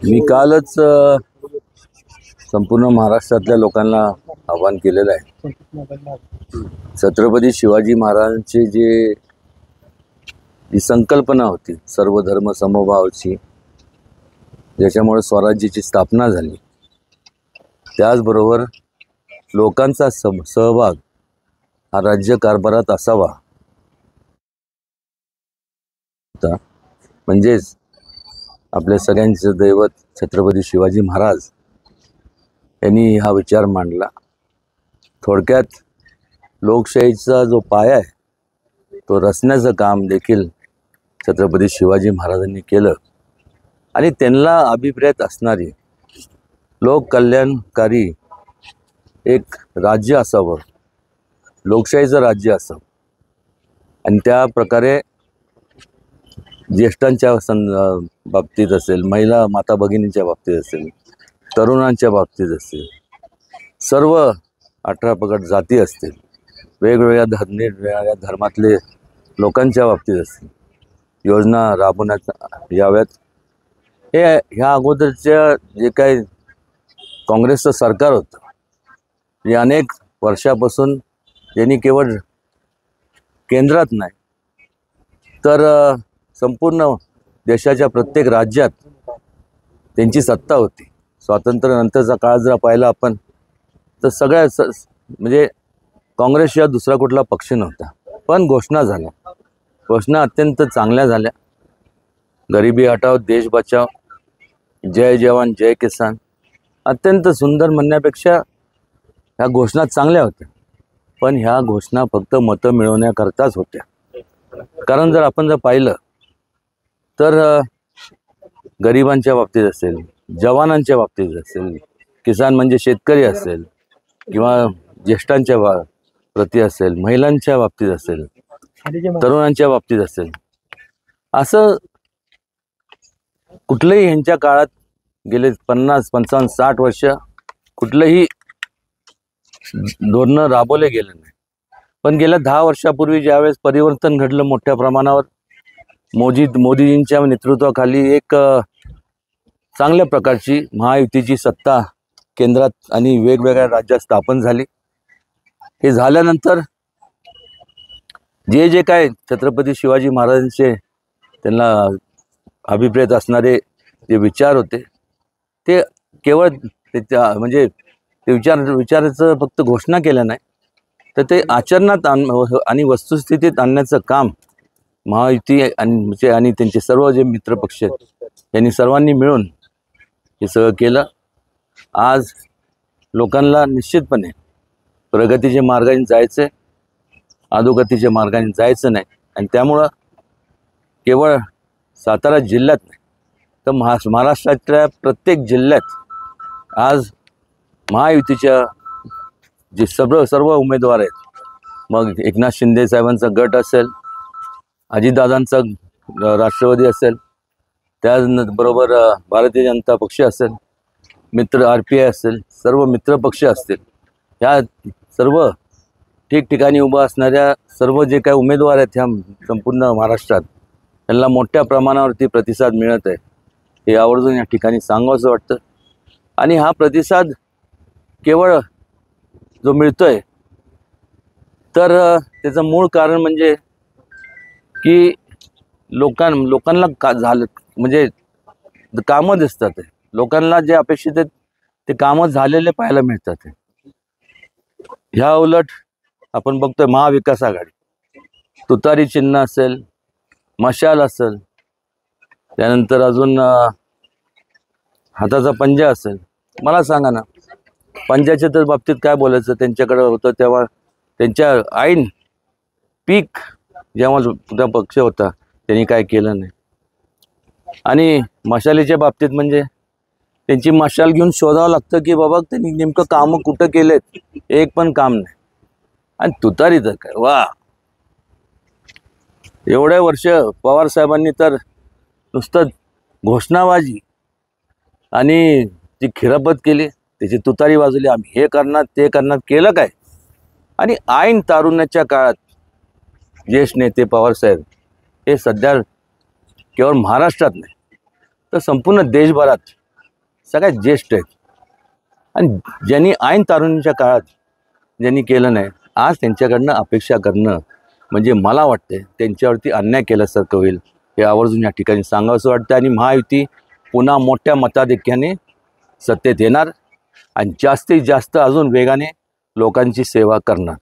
मी कालच संपूर्ण महाराष्ट्रातल्या लोकांना आवाहन केलेलं आहे. छत्रपती शिवाजी महाराजांची जी संकल्पना होती सर्व धर्म समभावाची, ज्याच्यामुळे स्वराज्याची स्थापना झाली, त्याचबरोबर लोकांचा सहभाग हा राज्य कारभारात असावा, म्हणजेच आपल्या सगळ्यांचे दैवत छत्रपती शिवाजी महाराज यांनी हा विचार मांडला. थोडक्यात लोकशाहीचा जो पाया आहे तो रचण्याचं काम देखील छत्रपती शिवाजी महाराजांनी केलं आणि त्यांना अभिप्रेत असणारी लोककल्याणकारी एक राज्य असावं, लोकशाहीचं राज्य असावं. आणि त्या प्रकारे ज्येष्ठांच्या बाबतीत असेल, महिला माता भगिनींच्या बाबतीत असेल, तरुणांच्या बाबतीत असेल, सर्व 18 पगड जाती असतील, वेगवेगळ्या धर्मातले लोकांच्या बाबतीत असतील, योजना राबवण्यात याव्यात. ह्या अगोदरच्या जे काही काँग्रेसचं सरकार होतं, हे अनेक वर्षापासून यांनी केवळ केंद्रात नाही तर संपूर्ण देशाच्या प्रत्येक राज्यात त्यांची सत्ता होती. स्वातंत्र्यानंतरचा काळ जर पाहिला आपण तर सगळ्या म्हणजे काँग्रेसशिवाय दुसरा कुठला पक्ष नव्हता. पण घोषणा झाल्या, घोषणा अत्यंत चांगल्या झाल्या. गरिबी हटाओ देश बचाओ, जय जवान जय किसान, अत्यंत सुंदर म्हणण्यापेक्षा ह्या घोषणा चांगल्या होत्या. पण ह्या घोषणा फक्त मतं मिळवण्याकरताच होत्या. कारण जर आपण पाहिलं तर गरिबांच्या बाबतीत असेल, जवानांच्या बाबतीत असेल, किसान म्हणजे शेतकरी असेल, किंवा ज्येष्ठांच्या प्रती असेल, महिलांच्या बाबतीत असेल, तरुणांच्या बाबतीत असेल, असं कुठलंही ह्यांच्या काळात गेले 50, 55, 60 वर्ष कुठलंही धोरणं राबवले गेले नाही. पण गेल्या 10 वर्षापूर्वी ज्यावेळेस परिवर्तन घडलं मोठ्या प्रमाणावर, मोदीजींच्या नेतृत्वाखाली एक चांगल्या प्रकारची महायुतीची सत्ता केंद्रात आणि वेगवेगळ्या राज्यात स्थापन झाली. हे झाल्यानंतर जे काय छत्रपती शिवाजी महाराजांचे त्यांना अभिप्रेत असणारे जे विचार होते ते केवळ म्हणजे ते विचाराचं फक्त घोषणा केल्या नाही तर ते आचरणात आणि वस्तुस्थितीत आणण्याचं काम महायुती आणि त्यांचे सर्व जे मित्रपक्ष आहेत यांनी सर्वांनी मिळून हे सगळं केलं. आज लोकांना निश्चितपणे प्रगतीच्या मार्गाने जायचं, अधोगतीच्या मार्गाने जायचं नाही. आणि त्यामुळं केवळ सातारा जिल्ह्यात नाही तर महाराष्ट्राच्या प्रत्येक जिल्ह्यात आज महायुतीच्या जे सर्व उमेदवार आहेत, मग एकनाथ शिंदे साहेबांचा गट असेल, अजितदादांचा राष्ट्रवादी असेल, त्याचबरोबर भारतीय जनता पक्ष असेल, मित्र RPI असेल, सर्व मित्र पक्ष असतील, ह्या सर्व ठिकठिकाणी उभं असणाऱ्या सर्व जे काही उमेदवार आहेत ह्या संपूर्ण महाराष्ट्रात, त्यांना मोठ्या प्रमाणावरती प्रतिसाद मिळत आहे. हे आवर्जून या ठिकाणी सांगावंसं वाटतं. आणि हा प्रतिसाद केवळ जो मिळतोय तर त्याचं मूळ कारण म्हणजे की लोकांना झालं म्हणजे कामं दिसतात. लोकांना जे अपेक्षित आहेत ते कामं झालेले पाहायला मिळतात. ह्या उलट आपण बघतोय महाविकास आघाडी, तुतारी चिन्ह असेल, मशाल असेल, त्यानंतर अजून हाताचा पंजा असेल. मला सांगा ना, पंजाच्या तर बाबतीत काय बोलायचं, त्यांच्याकडे होतं तेव्हा त्यांच्या ऐन पीक जेव्हा पक्ष होता त्यांनी काय केलं नाही. आणि मशालीच्या बाबतीत म्हणजे त्यांची मशाल घेऊन शोधावं लागतं की बाबा त्यांनी नेमकं कामं कुठं केलेत, एक पण काम नाही. आणि तुतारी तर काय वा, एवढे वर्ष पवार साहेबांनी तर नुसतं घोषणाबाजी आणि जी खिरापत केली, त्याची तुतारी वाजवली, आम्ही हे करणार ते करणार, केलं काय. आणि ऐन तारुण्याच्या काळात ज्येष्ठ नेते पवारसाहेब हे सध्या केवळ महाराष्ट्रात नाही तर संपूर्ण देशभरात सगळ्यात ज्येष्ठ आहेत आणि ज्यांनी ऐन तारुणीच्या काळात ज्यांनी केलं नाही, आज त्यांच्याकडनं अपेक्षा करणं म्हणजे मला वाटते त्यांच्यावरती अन्याय केल्यासारखं होईल. हे आवर्जून या ठिकाणी सांगावंसं वाटतं. आणि महायुती पुन्हा मोठ्या मताधिक्याने सत्तेत येणार आणि जास्तीत जास्त अजून वेगाने लोकांची सेवा करणार.